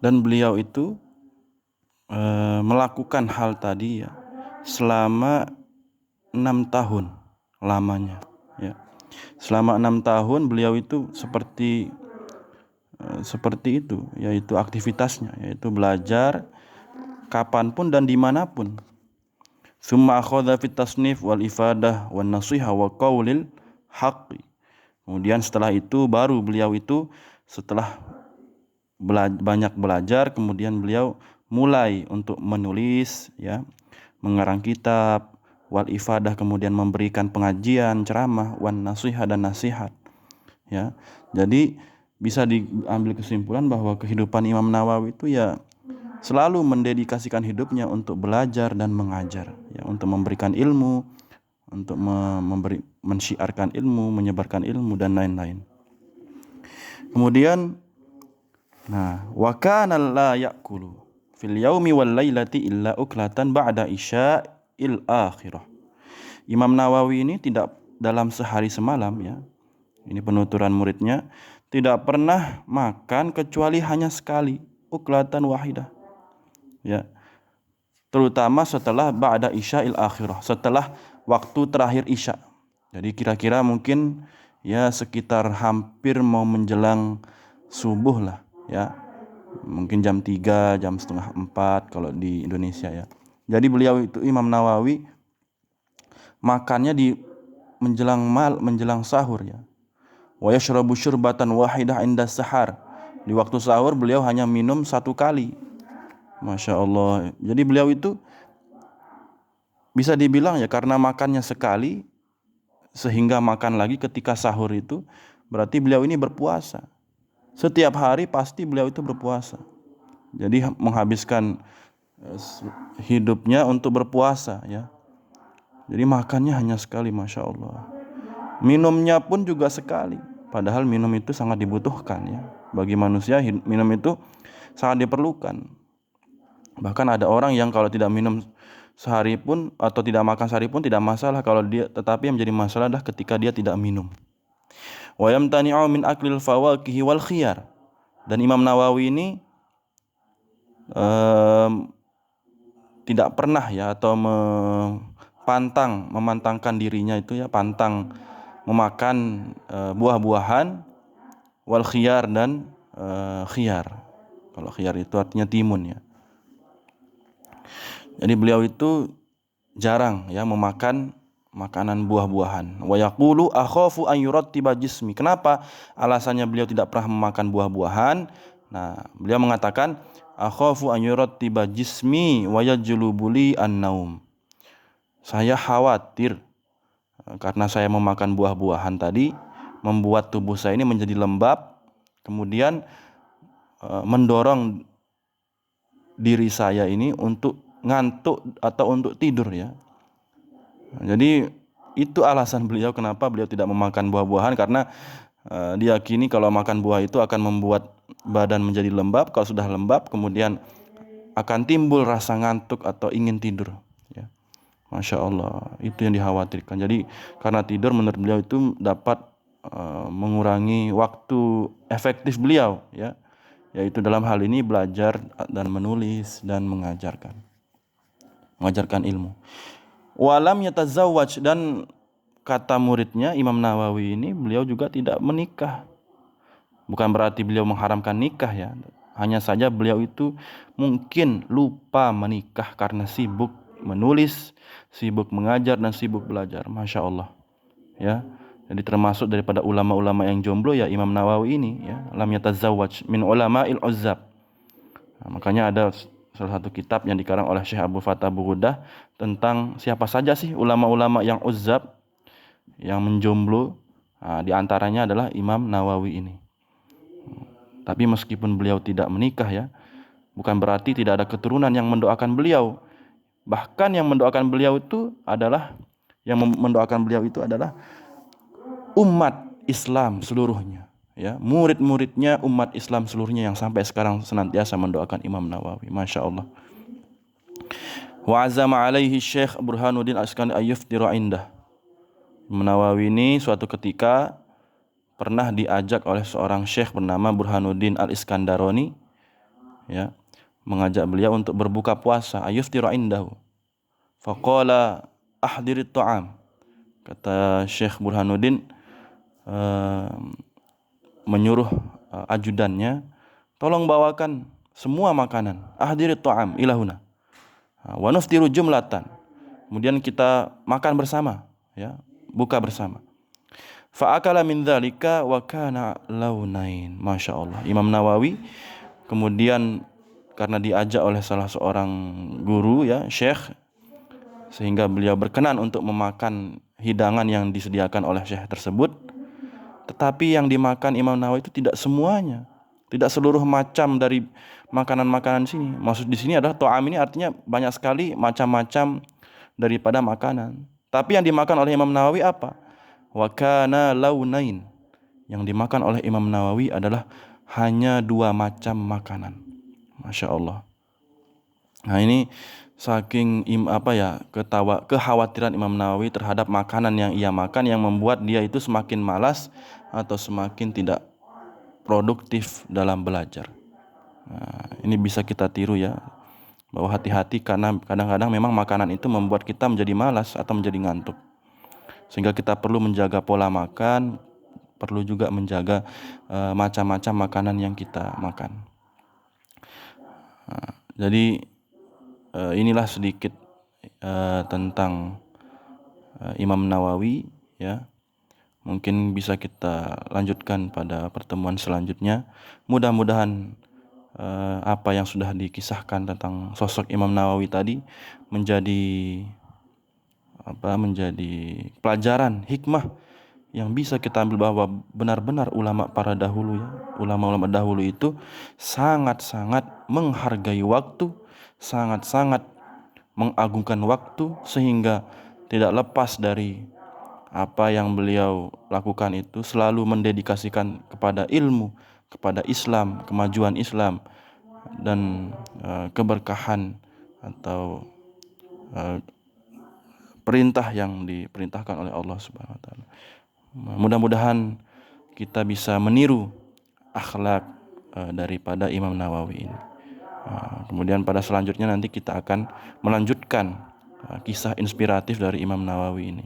Dan beliau itu melakukan hal tadi ya selama 6 tahun lamanya ya. Selama 6 tahun beliau itu seperti itu, yaitu aktivitasnya, yaitu belajar kapanpun dan dimanapun. Summa akhadha fit tasnif wal ifadah wan nasiha wa qaulil haqqi. Kemudian setelah itu baru beliau itu setelah banyak belajar, kemudian beliau mulai untuk menulis ya, mengarang kitab, wal ifadah, kemudian memberikan pengajian, ceramah, wan nasiha, dan nasihat ya. Jadi bisa diambil kesimpulan bahwa kehidupan Imam Nawawi itu ya selalu mendedikasikan hidupnya untuk belajar dan mengajar ya, untuk memberikan ilmu, untuk mensyiarkan ilmu, menyebarkan ilmu dan lain-lain. Kemudian wa kana la ya'kulu fil yaumi wal lailati illa uklatan ba'da isya'il akhirah. Imam Nawawi ini tidak dalam sehari semalam ya, ini penuturan muridnya, tidak pernah makan kecuali hanya sekali, uklatan wahidah ya, terutama setelah ba'da isya'il akhirah, setelah waktu terakhir isya. Jadi kira-kira mungkin ya sekitar hampir mau menjelang subuh lah ya, mungkin jam 3, jam setengah 4 kalau di Indonesia ya. Jadi beliau itu Imam Nawawi makannya di menjelang sahur ya. Wa yashrabu syurbatan wahidah inda sahar. Di waktu sahur beliau hanya minum 1 kali. Masya Allah. Jadi beliau itu bisa dibilang ya karena makannya sekali sehingga makan lagi ketika sahur itu berarti beliau ini berpuasa. Setiap hari pasti beliau itu berpuasa. Jadi menghabiskan hidupnya untuk berpuasa ya. Jadi makannya hanya sekali, Masya Allah. Minumnya pun juga sekali. Padahal minum itu sangat dibutuhkan ya. Bagi manusia minum itu sangat diperlukan. Bahkan ada orang yang kalau tidak minum sehari pun atau tidak makan sehari pun tidak masalah kalau dia, tetapi yang menjadi masalah adalah ketika dia tidak minum. Wa yamtani'u min aklil fawakihi wal khiyar. Dan Imam Nawawi ini tidak pernah ya atau memantangkan dirinya itu ya, pantang memakan buah-buahan, wal khiyar, dan khiyar. Kalau khiyar itu artinya timun ya. Jadi beliau itu jarang ya memakan makanan buah-buahan. Wa yaqulu akhafu an yurattiba jismi. Kenapa? Alasannya beliau tidak pernah memakan buah-buahan. Nah, beliau mengatakan akhafu an yurattiba jismi wa yajlubuli an-naum. Saya khawatir karena saya memakan buah-buahan tadi membuat tubuh saya ini menjadi lembab, kemudian mendorong diri saya ini untuk ngantuk atau untuk tidur ya. Jadi itu alasan beliau kenapa beliau tidak memakan buah-buahan, karena diyakini kalau makan buah itu akan membuat badan menjadi lembab. Kalau sudah lembab kemudian akan timbul rasa ngantuk atau ingin tidur ya. Masya Allah, itu yang dikhawatirkan. Jadi karena tidur menurut beliau itu dapat mengurangi waktu efektif beliau ya, yaitu dalam hal ini belajar dan menulis dan mengajarkan ilmu. Walam yatazawwaj, dan kata muridnya Imam Nawawi ini, beliau juga tidak menikah. Bukan berarti beliau mengharamkan nikah ya, hanya saja beliau itu mungkin lupa menikah karena sibuk menulis, sibuk mengajar, dan sibuk belajar. Masya Allah ya. Jadi termasuk daripada ulama-ulama yang jomblo ya Imam Nawawi ini ya, lam yatazawwaj min ulama'il uzzab. Nah, makanya ada salah satu kitab yang dikarang oleh Syekh Abu Fathah Bughoudah tentang siapa saja sih ulama-ulama yang uzzab, yang menjomblo. Nah, di antaranya adalah Imam Nawawi ini. Tapi meskipun beliau tidak menikah ya, bukan berarti tidak ada keturunan yang mendoakan beliau. Bahkan yang mendoakan beliau itu adalah umat Islam seluruhnya ya, murid-muridnya umat Islam seluruhnya yang sampai sekarang senantiasa mendoakan Imam Nawawi. Masya Allah. Wa azama alaihi Syekh Burhanuddin Al-Iskandari ayyuftiru indah. Imam Nawawi ini suatu ketika pernah diajak oleh seorang syekh bernama Burhanuddin Al-Iskandarani ya, mengajak beliau untuk berbuka puasa, ayuftiru indahu. Faqala ahdirit ta'am. Kata Syekh Burhanuddin menyuruh ajudannya, tolong bawakan semua makanan. Ahdirit ta'am ilahuna. Wa nuftiru jumlatan. Kemudian kita makan bersama, ya, buka bersama. Fa'akala min dzalika wa kana launain. Masya Allah. Imam Nawawi kemudian karena diajak oleh salah seorang guru, ya, syekh, sehingga beliau berkenan untuk memakan hidangan yang disediakan oleh syekh tersebut. Tetapi yang dimakan Imam Nawawi itu tidak semuanya, tidak seluruh macam dari makanan-makanan sini. Maksud di sini adalah to'am ini artinya banyak sekali macam-macam daripada makanan. Tapi yang dimakan oleh Imam Nawawi apa? Wa kana launain. Yang dimakan oleh Imam Nawawi adalah hanya 2 macam makanan. Masya Allah. Nah, ini saking kekhawatiran Imam Nawawi terhadap makanan yang ia makan yang membuat dia itu semakin malas atau semakin tidak produktif dalam belajar. Nah, ini bisa kita tiru, ya, bahwa hati-hati karena kadang-kadang memang makanan itu membuat kita menjadi malas atau menjadi ngantuk. Sehingga kita perlu menjaga pola makan, perlu juga menjaga macam-macam makanan yang kita makan. Nah, jadi inilah sedikit tentang Imam Nawawi, ya. Mungkin bisa kita lanjutkan pada pertemuan selanjutnya. Mudah-mudahan apa yang sudah dikisahkan tentang sosok Imam Nawawi tadi menjadi pelajaran hikmah yang bisa kita ambil, bahwa benar-benar ulama para dahulu, ya, ulama-ulama dahulu itu sangat-sangat menghargai waktu, sangat-sangat mengagungkan waktu, sehingga tidak lepas dari apa yang beliau lakukan itu selalu mendedikasikan kepada ilmu, kepada Islam, kemajuan Islam, dan keberkahan atau perintah yang diperintahkan oleh Allah Subhanahu wa taala. Mudah-mudahan kita bisa meniru akhlak daripada Imam Nawawi ini. Kemudian pada selanjutnya nanti kita akan melanjutkan kisah inspiratif dari Imam Nawawi ini.